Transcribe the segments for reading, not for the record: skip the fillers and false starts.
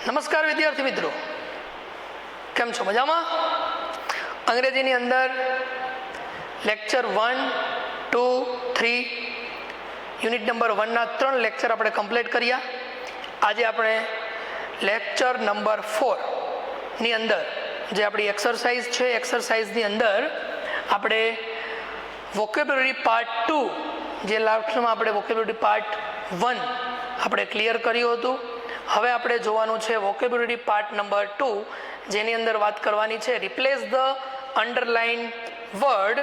નમસ્કાર વિદ્યાર્થી મિત્રો, કેમ છો? મજામાં? અંગ્રેજીની અંદર લેક્ચર 1, 2, 3 યુનિટ નંબર 1ના 3 લેક્ચર આપણે કમ્પ્લીટ કર્યા. આજે આપણે લેક્ચર નંબર 4 ની અંદર જે આપણી એક્સરસાઇઝ છે, એક્સરસાઇઝની અંદર આપણે વોકેબ્યુલરી પાર્ટ 2, જે લાસ્ટમાં આપણે વોકેબ્યુલરી પાર્ટ 1 આપણે ક્લિયર કર્યું હતું. હવે આપણે જોવાનું છે વોકેબ્યુલરી પાર્ટ નંબર 2, જેની અંદર વાત કરવાની છે replace the underline word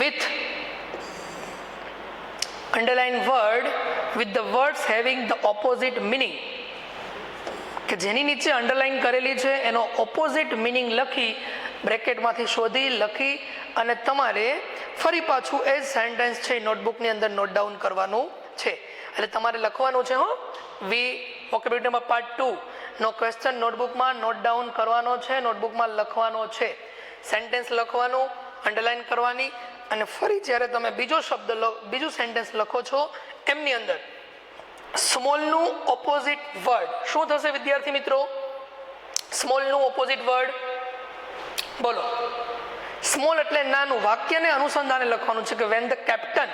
with the words having the opposite meaning. કે જેની નીચે અંડરલાઇન કરેલી છે એનો ઓપોઝિટ મિનિંગ લખી, બ્રેકેટમાંથી શોધી લખી અને તમારે ફરી પાછું એ જ સેન્ટેન્સ છે નોટબુકની અંદર નોટ ડાઉન કરવાનું છે. એટલે તમારે લખવાનું છે વોકેબ્યુલરી નંબર પાર્ટ 2 નો ક્વેશ્ચન નોટબુકમાં નોટ ડાઉન કરવાનો છે, નોટબુકમાં લખવાનો છે, સેન્ટેન્સ લખવાનું, અંડરલાઇન કરવાની અને ફરી જ્યારે તમે બીજું સેન્ટેન્સ લખો છો એમની અંદર સ્મોલનું ઓપોઝિટ વર્ડ શું થશે વિદ્યાર્થી મિત્રો? સ્મોલનું ઓપોઝિટ વર્ડ બોલો. સ્મોલ એટલે નાનું. વાક્યને અનુસંધાને લખવાનું છે કે when the captain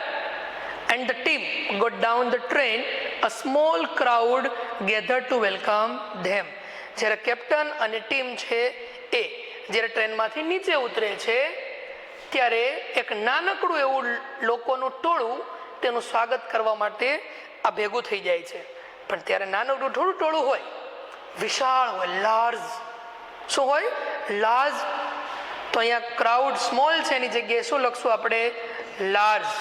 and the team got down the train, a small crowd gathered to welcome them. જ્યારે કેપ્ટન અને ટીમ છે એ જ્યારે ટ્રેનમાંથી નીચે ઉતરે છે ત્યારે એક નાનકડું એવું લોકોનું ટોળું તેનું સ્વાગત કરવા માટે આ ભેગું થઈ જાય છે. પણ ત્યારે નાનકડું થોડું ટોળું હોય, વિશાળ હોય, લાર્જ. શું હોય? લાર્જ. તો અહીંયા ક્રાઉડ સ્મોલ છે એની જગ્યાએ શું લખશું આપણે? Large.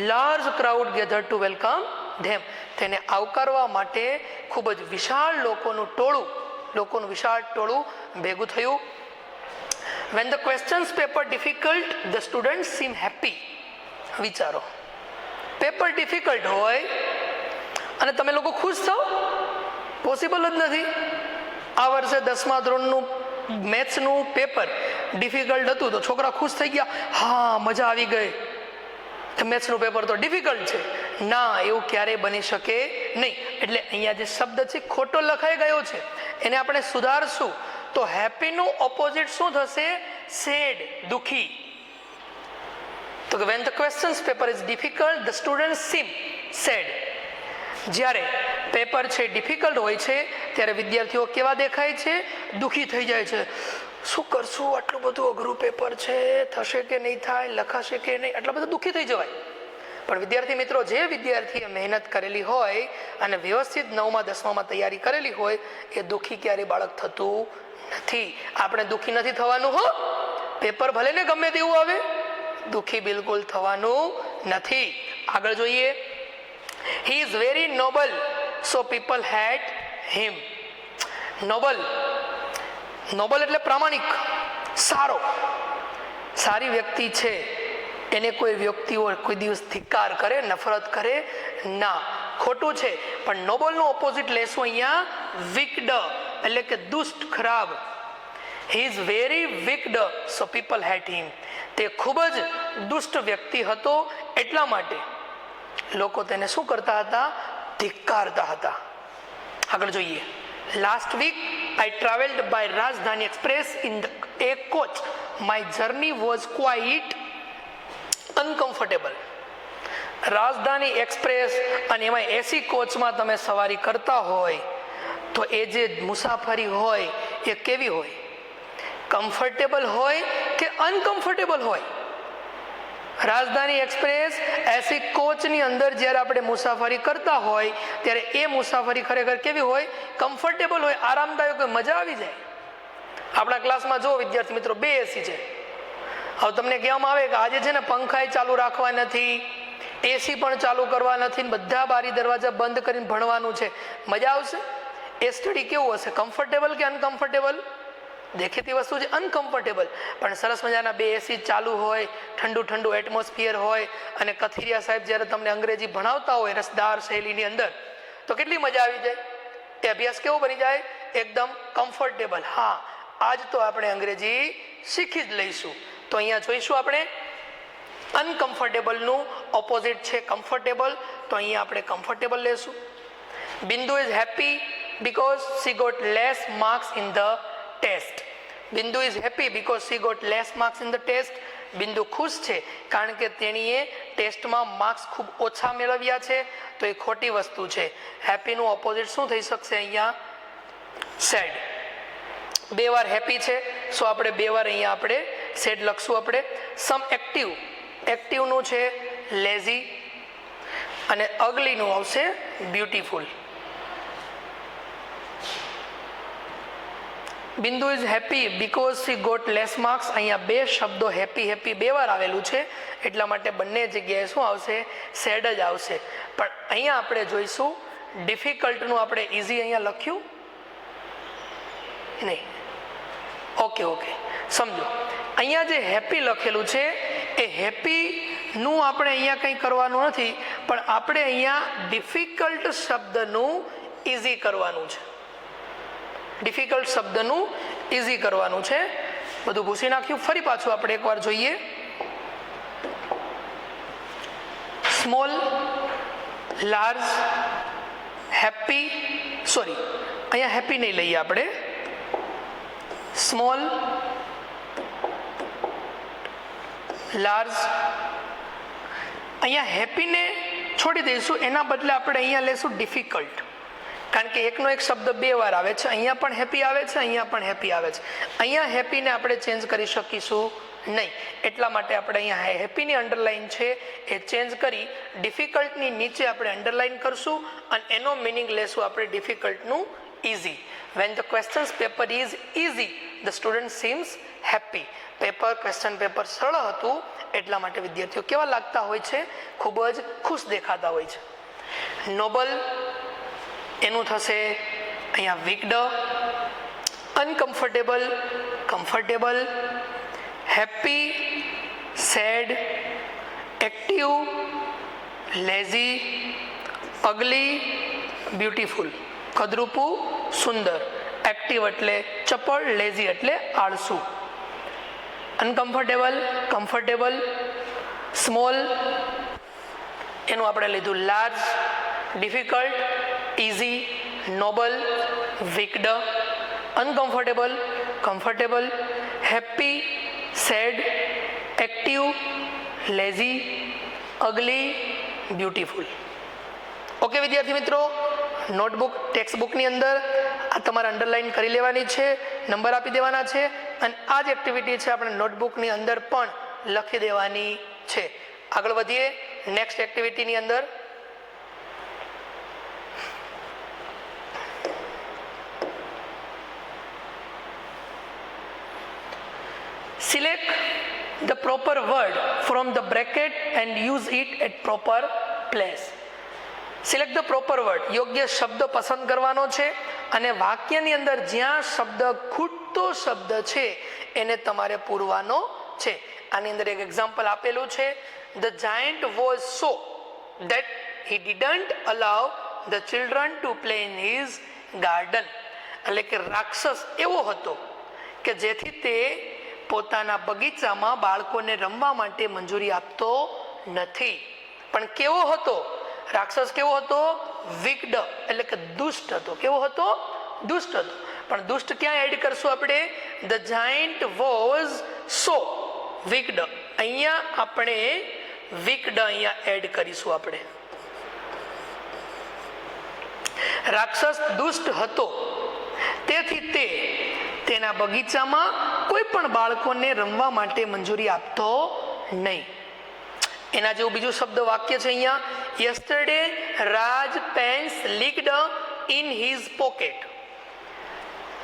Large crowd gather to welcome them. તેને આવકારવા માટે ખૂબ જ વિશાળ લોકોનું વિશાળ ટોળું ભેગું થયું. When the questions paper difficult, the students seem happy. વિચારો, પેપર ડિફિકલ્ટ હોય અને તમે લોકો ખુશ થાઓ? પોસિબલ જ નથી. આ વર્ષે 10મા ધોરણનું મેથ્સનું પેપર ડિફિકલ્ટ હતું તો છોકરા ખુશ થઈ ગયા, હા મજા આવી ગઈ, મેથ્સનું પેપર તો ડિફિકલ્ટ છે. ના, એવું ક્યારેય બની શકે નહીં. એટલે અહીંયા જે શબ્દ છે ખોટો લખાઈ ગયો છે, એને આપણે સુધારશું. તો હેપીનું ઓપોઝિટ શું થશે? સેડ, દુખી. તો when the questions paper is difficult, the students seem sad. જ્યારે પેપર છે ડિફિકલ્ટ હોય છે ત્યારે વિદ્યાર્થીઓ કેવા દેખાય છે? દુખી થઈ જાય છે. શું કરશું, આટલું બધું અઘરું પેપર છે, થશે કે નહીં થાય, લખાશે કે નહીં, આટલા બધા દુઃખી થઈ જવાય. પણ વિદ્યાર્થી મિત્રો, જે વિદ્યાર્થીએ મહેનત કરેલી હોય અને વ્યવસ્થિત 9મા 10મામાં તૈયારી કરેલી હોય એ દુઃખી ક્યારેય બાળક થતું નથી. આપણે દુઃખી નથી થવાનું હો. પેપર ભલે ને ગમે તેવું આવે, દુઃખી બિલકુલ થવાનું નથી. આગળ જોઈએ. He is very noble, so people hate him. Noble એટલે પ્રામાણિક, સારો, સારી વ્યક્તિ છે એને કોઈ વ્યક્તિઓ કોઈ દિવસ ધિક્કાર કરે, નફરત કરે ના. ખોટું છે. પણ નોબલનું ઓપોઝિટ લેશું અહીંયા વિકડ, એટલે કે દુષ્ટ, ખરાબ. He is very wicked, so people hate him. તે ખૂબ જ દુષ્ટ વ્યક્તિ હતો, એટલા માટે લોકો તેને શું કરતા હતા? ધિક્કારતા હતા. આગળ જોઈએ. Last week I travelled by Rajdhani Express in a coach. My journey was quite uncomfortable. રાજધાની એક્સપ્રેસ અને એમાં એસી કોચમાં તમે સવારી કરતા હોય તો એ જે મુસાફરી હોય એ કેવી હોય? કમ્ફર્ટેબલ હોય કે અનકમ્ફર્ટેબલ હોય? રાજધાની એક્સપ્રેસ એસી કોચની અંદર જ્યારે આપણે મુસાફરી કરતા હોય ત્યારે એ મુસાફરી ખરેખર કેવી હોય? કમ્ફર્ટેબલ હોય, આરામદાયક હોય, મજા આવી જાય. આપણા ક્લાસમાં જો વિદ્યાર્થી મિત્રો 2 એસી છે. હવે તમને કહેવામાં આવે કે આજે છે ને પંખાએ ચાલુ રાખવા નથી, એસી પણ ચાલુ કરવા નથી, બધા બારી દરવાજા બંધ કરીને ભણવાનું છે, મજા આવશે? એ સ્ટડી કેવું હશે? કમ્ફર્ટેબલ કે અનકમ્ફર્ટેબલ? દેખીતી વસ્તુ છે અનકમ્ફર્ટેબલ. પણ સરસ મજાના 2 એસી ચાલુ હોય, ઠંડુ ઠંડુ એટમોસ્ફિયર હોય અને કથિરિયા સાહેબ જ્યારે તમને અંગ્રેજી ભણાવતા હોય રસદાર શૈલીની અંદર તો કેટલી મજા આવી જાય. એ અભ્યાસ કેવો બની જાય? એકદમ કમ્ફર્ટેબલ. હા, આજ તો આપણે અંગ્રેજી શીખી જ લઈશું. તો અહીંયા જોઈશું આપણે અનકમ્ફર્ટેબલનું ઓપોઝિટ છે કમ્ફર્ટેબલ, તો અહીંયા આપણે કમ્ફર્ટેબલ લેશું. બિંદુ is happy, because she got less marks in the test. બિંદુ is happy because she got less marks in the test. બિંદુ ખુશ છે કારણ કે તેણીએ ટેસ્ટમાં માર્ક્સ ખૂબ ઓછા મેળવ્યા છે, તો એ ખોટી વસ્તુ છે. હેપીનું ઓપોઝિટ શું થઈ શકશે અહીંયા? સેડ. બે વાર હેપી છે, સો આપણે બે વાર અહીંયા આપણે સેડ લખશું. આપણે સમ એક્ટિવ, એક્ટિવનું છે લેઝી, અને અગલીનું આવશે beautiful. Bindu is happy because she got less marks. અહીંયા બે શબ્દો હેપી હેપી બે વાર આવેલું છે, એટલા માટે બંને જગ્યાએ શું આવશે? સેડ જ આવશે. પણ અહીંયા આપણે જોઈશું ડિફિકલ્ટનું આપણે ઇઝી અહીંયા લખ્યું નહીં. ઓકે ઓકે, સમજો. અહીંયા જે હેપી લખેલું છે એ હેપીનું આપણે અહીંયા કંઈ કરવાનું નથી, પણ આપણે અહીંયા ડિફિકલ્ટ શબ્દનું ઇઝી કરવાનું છે. ડિફિકલ્ટ શબ્દનું ઇઝી કરવાનું છે. બધું ભૂસી નાખ્યું. ફરી પાછું આપણે એકવાર જોઈએ. સ્મોલ, લાર્જ, હેપી, સોરી અહીંયા હેપી નહીં લઈએ આપણે. સ્મોલ, લાર્જ, અહીંયા હેપીને છોડી દઈશું, એના બદલે આપણે અહીંયા લેશું ડિફિકલ્ટ. કારણ કે એકનો એક શબ્દ બે વાર આવે છે. અહીંયા પણ હેપી આવે છે, અહીંયા પણ હેપી આવે છે. અહીંયા હેપીને આપણે ચેન્જ કરી શકીશું નહીં, એટલા માટે આપણે અહીંયા હેપીની અંડરલાઈન છે એ ચેન્જ કરી ડિફિકલ્ટની નીચે આપણે અંડરલાઈન કરશું અને એનો મિનિંગ લેશું આપણે ડિફિકલ્ટનું easy. When the questions paper is easy the student seems happy. Question paper સરળ હતું એટલા માટે વિદ્યાર્થીઓ કેવા લાગતા હોય છે? ખૂબ જ ખુશ દેખાતા હોય છે. નોબલ એનું થશે અહીંયા wicked. Uncomfortable, comfortable, happy, sad, active, lazy, ugly, beautiful. કદરૂપું, સુંદર. એક્ટિવ એટલે ચપળ, લેઝી એટલે આળસુ. અનકમ્ફર્ટેબલ, કમ્ફર્ટેબલ, સ્મોલ એનું આપણે લીધું large, difficult, easy, noble, wicked. Uncomfortable, comfortable, happy, sad, active, lazy, ugly, beautiful. Okay વિદ્યાર્થી મિત્રો, નોટબુક ટેક્સ્ટબુકની અંદર આ તમારે અંડરલાઈન કરી લેવાની છે, નંબર આપી દેવાના છે, અને આ જ એક્ટિવિટી છે આપણે નોટબુકની અંદર પણ લખી દેવાની છે. આગળ વધીએ નેક્સ્ટ એક્ટિવિટીની અંદર. Select the proper word from the bracket and use it at proper place. Select the proper word. યોગ્ય શબ્દ પસંદ કરવાનો છે અને વાક્યની અંદર જ્યાં શબ્દ ખૂટતો શબ્દ છે એને તમારે પૂરવાનો છે. આની અંદર એક એક્ઝામ્પલ આપેલું છે. The giant was so that he didn't allow the children to play in his garden. એટલે કે રાક્ષસ એવો હતો કે જેથી તે પોતાના બગીચામાં બાળકોને રમવા માટે મંજૂરી આપતો નથી. પણ કેવો હતો? રાક્ષસ કેવો હતો? વિકડ એટલે કે દુષ્ટ હતો. કેવો હતો? દુષ્ટ હતો. પણ દુષ્ટ ક્યાં એડ કરશું આપણે? The giant was so wicked. અહીંયા આપણે વિકડ અહીંયા એડ કરીશું. આપણે રાક્ષસ દુષ્ટ હતો તેથી તે તેના બગીચામાં કોઈ પણ બાળકોને રમવા માટે મંજૂરી આપતો નહીં. એના જેવું બીજું શબ્દ વાક્ય છે અહીંયા. Yesterday Raj pens leaked in his pocket.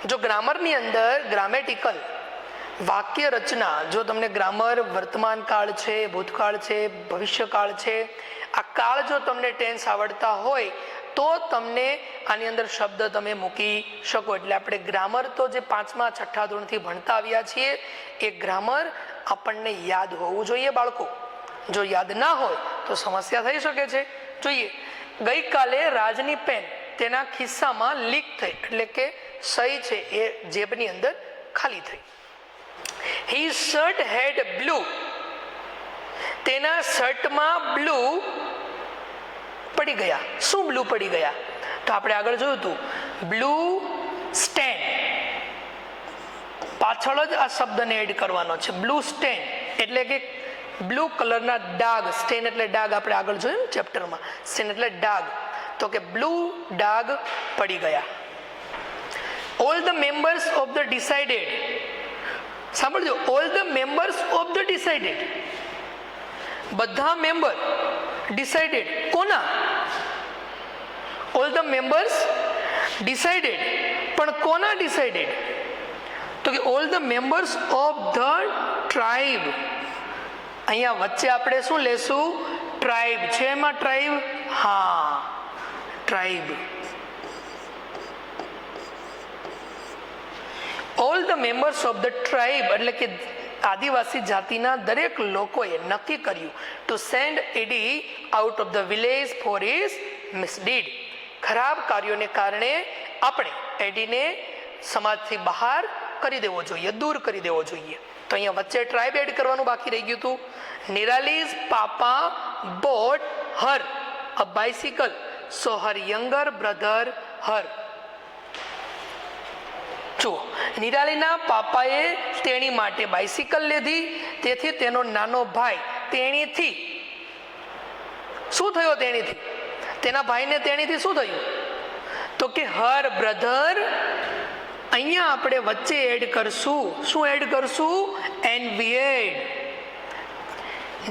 જો ગ્રામરની અંદર ગ્રામેટિકલ વાક્ય રચના, જો તમને ગ્રામર વર્તમાન કાળ છે, ભૂતકાળ છે, ભવિષ્યકાળ છે, આ કાળ જો તમને ટેન્સ આવડતા હોય તો તમને આની અંદર શબ્દ તમે મૂકી શકો. એટલે આપણે ગ્રામર તો જે 5મા 6ઠા ધોરણથી ભણતા આવ્યા છીએ એ ગ્રામર આપણને યાદ હોવું જોઈએ બાળકો. જો યાદ ના હોય તો સમસ્યા થઈ શકે છે. જોઈએ, ગઈકાલે રાજની પેન તેના ખિસ્સામાં લીક થઈ, એટલે કે સહી છે એ જેબની અંદર ખાલી થઈ. His shirt had blue. તેના શર્ટમાં બ્લુ પડી ગયા. શું બ્લુ પડી ગયા? તો આપણે આગળ જોયું હતું બ્લુ સ્ટેન, પાછળ જ આ શબ્દને એડ કરવાનો છે. બ્લુ સ્ટેન એટલે કે બ્લુ કલરના ડાઘ. સ્ટેન એટલે ડાઘ, આપણે આગળ જોયું ને ચેપ્ટરમાં. સ્ટેન એટલે ડાઘ, તો કે બ્લુ ડાઘ પડી ગયા. All the members of the decided, સાંભળજો, all the members of the decided, બધા મેમ્બર. ડિસાઇડેડ કોના? ઓલ ધ મેમ્બર્સ ડિસાઇડેડ, પણ કોના ડિસાઇડેડ? તો કે all the members of the tribe. અહીંયા વચ્ચે આપણે શું લેશું? ટ્રાઇબ. છે એમાં ટ્રાઇબ? હા, tribe. All the members of the tribe એટલે કે આદિવાસી જાતિના દરેક લોકોએ નક્કી કર્યું to send Eddie out of the village for his misdeed. ખરાબ કાર્યોને કારણે આપણે એડીને સમાજથી બહાર કરી દેવો જોઈએ, દૂર કરી દેવો જોઈએ. તો અહીંયા વચ્ચે ટ્રાઇબ એડ કરવાનું બાકી રહી ગયું હતું. Nirali's papa bought her a bicycle, so her younger brother her. જુઓ, નિરાલીના પાપાએ તેણી માટે બાઇસિકલ લીધી, તેથી તેનો નાનો ભાઈ તેણીથી શું થયો? તેણીથી, તેના ભાઈને તેણીથી શું થયું? તો કે હર બ્રધર. અહીંયા આપણે વચ્ચે એડ કરશું, શું એડ કરશું? એનવીએડ.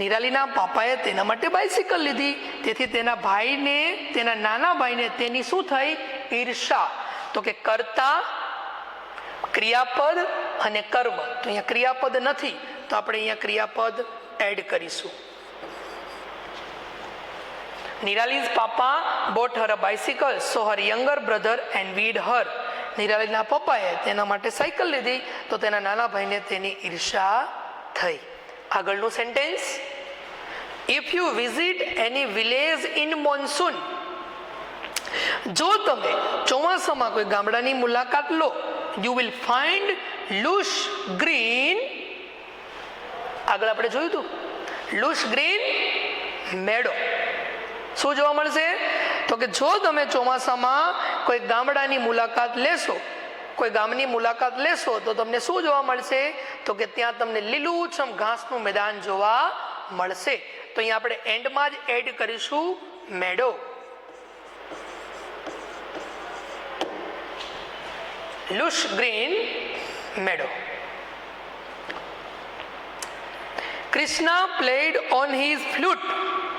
નિરાલીના પાપાએ તેના માટે બાઇસિકલ લીધી, તેથી તેના ભાઈને, તેના નાના ભાઈને તેની શું થઈ? ઈર્ષા. તો કે કર્તા, ક્રિયાપદ અને કર્મ. તો અહીંયા ક્રિયાપદ નથી, તો આપણે અહીંયા ક્રિયાપદ એડ કરીશું. Nirali's papa bought her a bicycle, so her younger brother envied her. નિરાલીના પપ્પાએ તેના માટે સાયકલ લીધી, તો તેના નાના ભાઈને તેની ઈર્ષા થઈ. આગળનું sentence, if you visit any village in monsoon, જો તમે ચોમાસામાં કોઈ ગામડાની મુલાકાત લો, યુ વિલ ફાઇન્ડ લુશ ગ્રીન. આગળ આપણે જોયું હતું, લુશ ગ્રીન મેડો. શું જોવા મળશે? તો કે જો તમે ચોમાસામાં કોઈ ગામડાની મુલાકાત લેશો, કોઈ ગામની મુલાકાત લેશો, તો તમને શું જોવા મળશે? તો કે ત્યાં તમને લીલુંછમ ઘાસનું મેદાન જોવા મળશે. તો અહીંયા આપણે એન્ડમાં જ એડ કરીશું મેડો. lush green meadow. Krishna played on his flute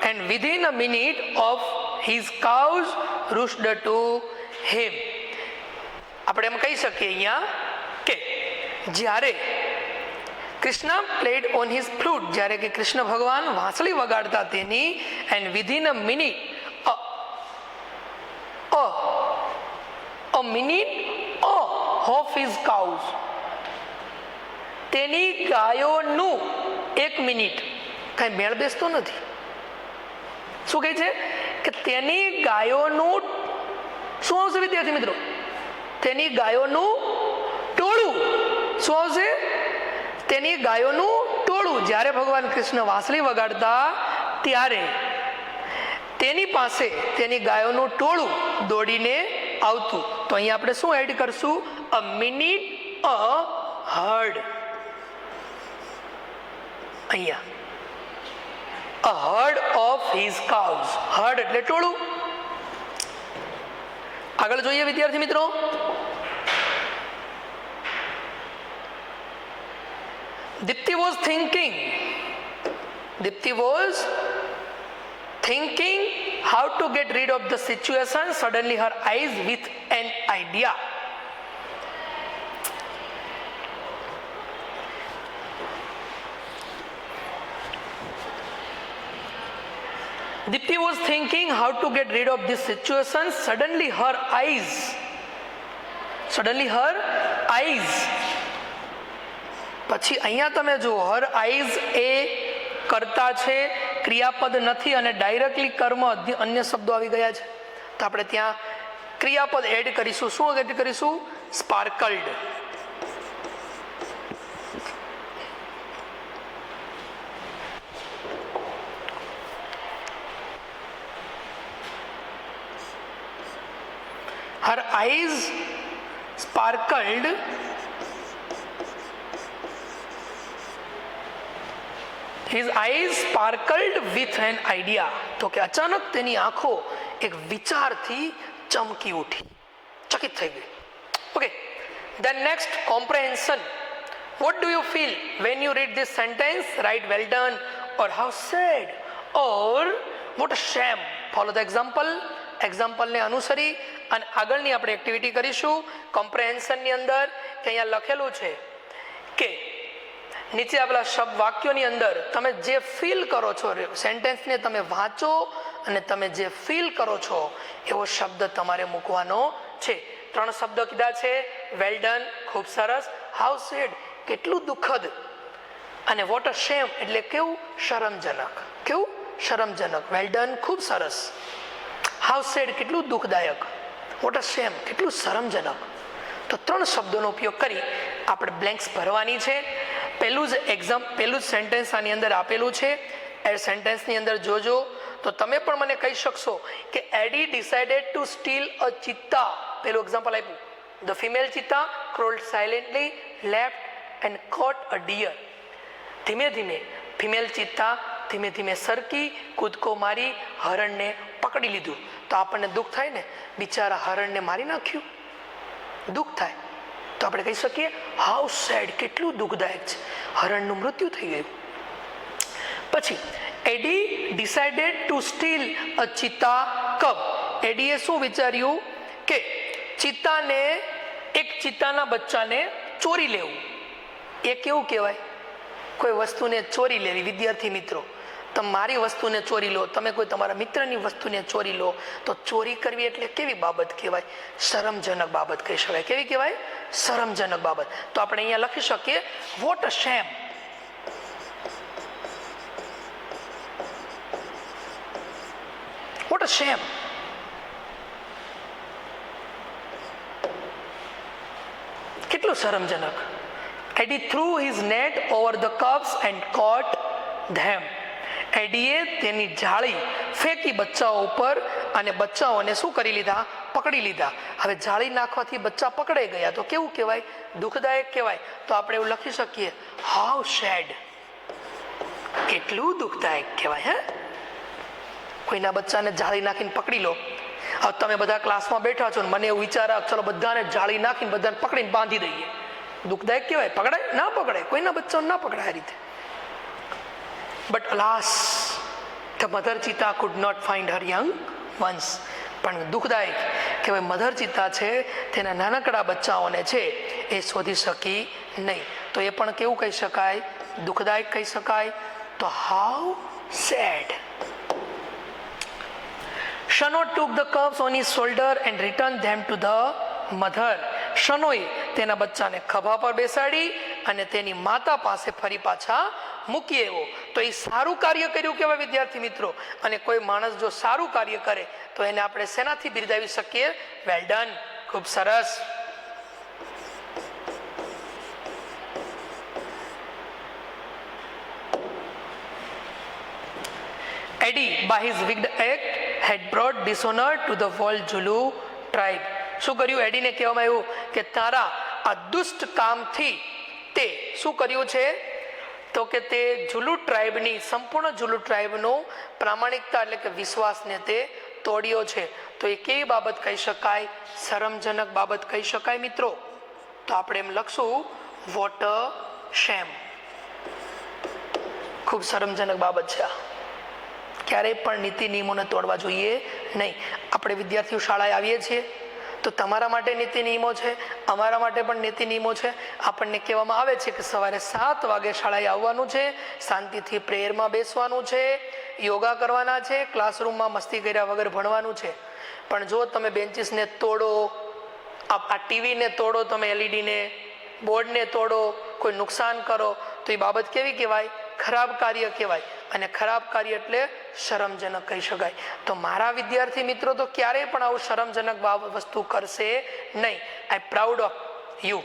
and within a minute of his cows rushed to him. આપણે એમ કહી શકીએ અહીંયા કે જ્યારે Krishna played on his flute, જ્યારે કે કૃષ્ણ ભગવાન વાંસળી વગાડતા તેની, and within a minute, a minute of his cows, તેની ગાયોનું 1 મિનિટ. કઈ મેળ બેસતો નથી. શું કહે છે? કે તેની ગાયોનું શું આવશે વિદ્યાર્થી મિત્રો? તેની ગાયોનું ટોળું. શું આવશે? તેની ગાયોનું ટોળું. જ્યારે ભગવાન કૃષ્ણ વાંસળી વગાડતા ત્યારે તેની પાસે તેની ગાયોનું ટોળું દોડીને આવતું. તો અહીંયા આપણે શું એડ કરશું? A minute a herd. અહીંયા a herd of his cows. Herd એટલે ટોળું. આગળ જોઈએ વિદ્યાર્થી મિત્રો. Deepti was thinking how to get rid of the situation. Suddenly her eyes with an idea. Dipti was thinking how to get rid of this situation. Suddenly her eyes. પછી અહીંયા તમે જુઓ, હર આઈઝ એ કર્તા છે, ક્રિયાપદ નથી અને ડાયરેક્ટલી કર્મ અન્ય શબ્દો આવી ગયા છે. તો આપણે ત્યાં ક્રિયાપદ એડ કરીશું. શું એડ કરીશું? સ્પાર્કલ્ડ. her eyes sparkled his eyes sparkled with an idea. તો કે અચાનક તેની આંખો એક વિચારથી ચમકી ઉઠી, ચકિત થઈ ગઈ. Okay, then next, comprehension. What do you feel when you read this sentence? Write well done or how sad or what a shame. Follow the example. Example ને અનુસરી અને આગળની આપણે એક્ટિવિટી કરીશું. કોમ્પ્રેહેન્શનની અંદર કે અહીંયા લખેલું છે કે નીચે આપેલા શબ્દ વાક્યોની અંદર તમે જે ફીલ કરો છો, સેન્ટેન્સને તમે વાંચો અને તમે જે ફીલ કરો છો એવો શબ્દ તમારે મૂકવાનો છે. 3 શબ્દો કીધા છે. વેલ ડન, ખૂબ સરસ. હાઉ સેડ, કેટલું દુઃખદ. અને વોટ અ શેમ, એટલે કેવું શરમજનક. કેવું શરમજનક. વેલ ડન, ખૂબ સરસ. હાઉ સેડ, કેટલું દુઃખદાયક. વોટ અ શેમ, કેટલું શરમજનક. તો 3 શબ્દોનો ઉપયોગ કરી આપણે બ્લેન્ક્સ ભરવાની છે. પહેલું જ સેન્ટેન્સ આની અંદર આપેલું છે. એ સેન્ટેન્સની અંદર જોજો તો તમે પણ મને કહી શકશો કે Eddie decided to steal a cheetah. પેલું એક્ઝામ્પલ આપ્યું. The female cheetah crawled silently left and caught a deer. ધીમે ધીમે ફિમેલ ચિત્તા ધીમે ધીમે સરકી કૂદકો મારી હરણને પકડી લીધું. તો આપણને દુઃખ થાય ને, બિચારા હરણને મારી નાખ્યું, દુઃખ થાય. તો આપણે કહી શકીએ હાઉ સેડ, કેટલું દુઃખદાયક છે, હરણનું મૃત્યુ થઈ ગયું. પછી Eddie decided to steal a cheetah cub. ADA શું વિચાર્યું કે ચિત્તાને, એક ચિત્તાના બચ્ચાને ચોરી લેવું. એ કેવું કહેવાય? કોઈ વસ્તુને ચોરી લેવી. વિદ્યાર્થી મિત્રો, તમે મારી વસ્તુને ચોરી લો, તમે કોઈ તમારા મિત્રની વસ્તુને ચોરી લો, તો ચોરી કરવી એટલે કેવી બાબત કહેવાય? શરમજનક બાબત કહી શકાય. કેવી કહેવાય? શરમજનક બાબત. તો આપણે અહીંયા લખી શકીએ વોટ અ શેમ. What a શેમ. કેટલું શરમજનક. Eddie threw his net over the cubs and caught them. ADA તેની જાળી ફેંકી બચ્ચાઓ ઉપર અને બચ્ચાઓને શું કરી લીધા? પકડી લીધા. હવે જાળી નાખવાથી બચ્ચા પકડાઈ ગયા તો કેવું કહેવાય? દુઃખદાયક કહેવાય. તો આપણે એવું લખી શકીએ હાઉ સેડ, કેટલું દુઃખદાયક કહેવાય. હે, કોઈના બચ્ચાને જાળી નાખીને પકડી લો. હવે તમે બધા ક્લાસમાં બેઠા છો ને મને એવું વિચાર આવે ચલો બધાને જાળી નાખીને બધાને પકડીને બાંધી દઈએ. દુઃખદાયક કહેવાય? પકડાય? ના પકડાય. કોઈના બચ્ચાને ના પકડાય આ રીતે. But alas, the mother cheetah could not find her young ones. પણ દુઃખદાયક કે ભાઈ મધર ચિત્તા છે તેના નાનકડા બચ્ચાઓને છે એ શોધી શકી નહીં. તો એ પણ કેવું કહી શકાય? દુઃખદાયક કહી શકાય. તો how sad. Shano took the cubs on his shoulder and returned them to the mother. શનોએ તેના બચ્ચાને ખભા પર બેસાડી અને તેની માતા પાસે ફરી પાછા મૂકી આવ્યો. તો એ સારું કાર્ય કર્યું કહેવાય વિદ્યાર્થી મિત્રો. અને કોઈ માણસ જો સારું કાર્ય કરે તો એને આપણે શેનાથી બિરદાવી શકીએ? વેલ ડન, ખૂબ સરસ. Eddie, by his wicked act, had brought dishonor to the whole Zulu tribe. શું કર્યું? એડીને કહેવામાં આવ્યું કે તારા આ દુષ્ટ કામથી તે શું કર્યું છે? તો કે તે ઝુલુ ટ્રાઇબની, સંપૂર્ણ ઝુલુ ટ્રાઇબનો પ્રામાણિકતા એટલે કે વિશ્વાસને તે તોડ્યો છે. તો એ કેવી બાબત કહી શકાય? શરમજનક બાબત કહી શકાય મિત્રો. તો આપણે એમ લખશું વોટ અ શેમ. ખૂબ શરમજનક બાબત છે આ. ક્યારેય પણ નીતિ નિયમોને તોડવા જોઈએ નહીં. આપણે વિદ્યાર્થીઓ શાળાએ આવીએ છીએ તો તમારા માટે નીતિ નિયમો છે, અમારા માટે પણ નીતિ નિયમો છે. આપણને કહેવામાં આવે છે કે સવારે 7 વાગે શાળાએ આવવાનું છે, શાંતિથી પ્રેયરમાં બેસવાનું છે, યોગા કરવાના છે, ક્લાસરૂમમાં મસ્તી કર્યા વગર ભણવાનું છે. પણ જો તમે બેન્ચીસને તોડો, આ ટીવીને તોડો, તમે એલઈડીને, બોર્ડને તોડો, કોઈ નુકસાન કરો તો એ બાબત કેવી કહેવાય? ખરાબ કાર્ય કહેવાય. અને ખરાબ કાર્ય એટલે શરમજનક કહી શકાય. તો મારા વિદ્યાર્થી મિત્રો તો ક્યારેય પણ આવું શરમજનક વસ્તુ કરશે નહીં. આઈ proud of you.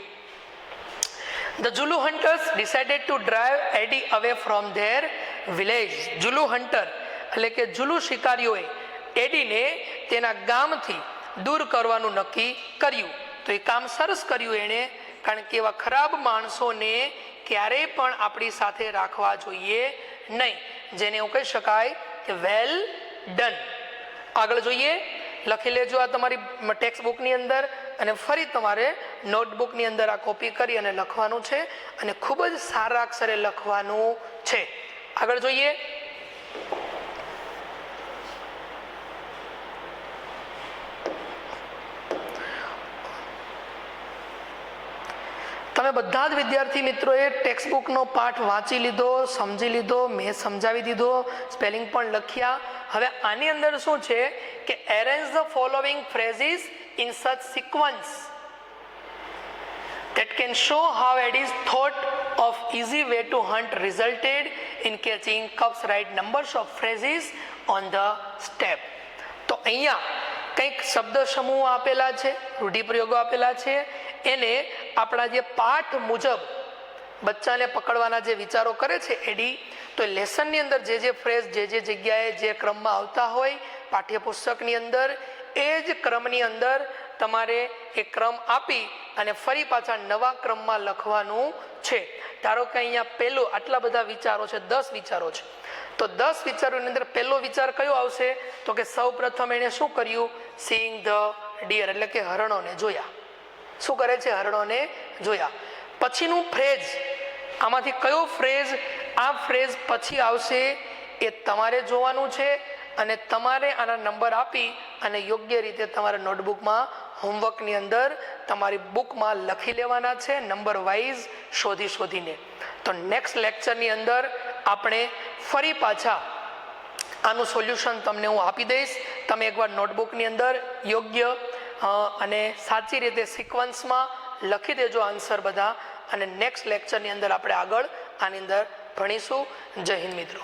The Zulu hunters decided to drive Eddie away from their village. Zulu hunter એટલે કે ઝુલુ શિકારીઓએ એડીને તેના ગામથી દૂર કરવાનું નક્કી કર્યું. તો એ કામ સરસ કર્યું એણે, કારણ કે એવા ખરાબ માણસોને ક્યારેય પણ આપણી સાથે રાખવા જોઈએ નહીં, જેને એવું કહી શકાય કે વેલ ડન. આગળ જોઈએ, લખી લેજો આ તમારી ટેક્સ્ટ બુકની અંદર, અને ફરી તમારે નોટબુકની અંદર આ કોપી કરી અને લખવાનું છે, અને ખૂબ જ સારા અક્ષરે લખવાનું છે. આગળ જોઈએ, તમે બધા જ વિદ્યાર્થી મિત્રોએ ટેક્સ્ટ બુકનો પાઠ વાંચી લીધો, સમજી લીધો, મેં સમજાવી દીધો, સ્પેલિંગ પણ લખ્યા. હવે આની અંદર શું છે કે arrange the following phrases in such sequence that can show how it is thought of easy way to hunt resulted in catching cubs. Right numbers of phrases on the step. તો અહીંયા કંઈક શબ્દ સમૂહ આપેલા છે, રૂઢિપ્રયોગો આપેલા છે, એને આપણા જે પાઠ મુજબ બચ્ચાને પકડવાના જે વિચારો કરે છે એડી, તો લેસનની અંદર જે ફ્રેઝ જે જગ્યાએ જે ક્રમમાં આવતા હોય પાઠ્યપુસ્તકની અંદર, એ જ ક્રમની અંદર તમારે એ ક્રમ આપી અને ફરી પાછા નવા ક્રમમાં લખવાનું છે. ધારો કે અહીંયા પહેલું આટલા બધા વિચારો છે, 10 વિચારો છે, તો 10 વિચારોની અંદર પહેલો વિચાર કયો આવશે? તો કે સૌ પ્રથમ એને શું કર્યું? સીઈંગ ધ ડિયર, એટલે કે હરણોને જોયા. શું કરે છે? હરણોને જોયા. પછીનું ફ્રેઝ, આમાંથી કયો ફ્રેઝ આ ફ્રેઝ પછી આવશે એ તમારે જોવાનું છે, અને તમારે આના નંબર આપી અને યોગ્ય રીતે તમારા નોટબુકમાં હોમવર્કની અંદર તમારી બુકમાં લખી લેવાના છે, નંબર વાઇઝ શોધીને. તો નેક્સ્ટ લેક્ચરની અંદર આપણે ફરી પાછા આનું સોલ્યુશન તમને હું આપી દઈશ. તમે એકવાર નોટબુકની અંદર યોગ્ય અને સાચી રીતે સિક્વન્સમાં લખી દેજો આન્સર બધા, અને નેક્સ્ટ લેક્ચરની અંદર આપણે આગળ આની અંદર ભણીશું. જય હિન્દ મિત્રો.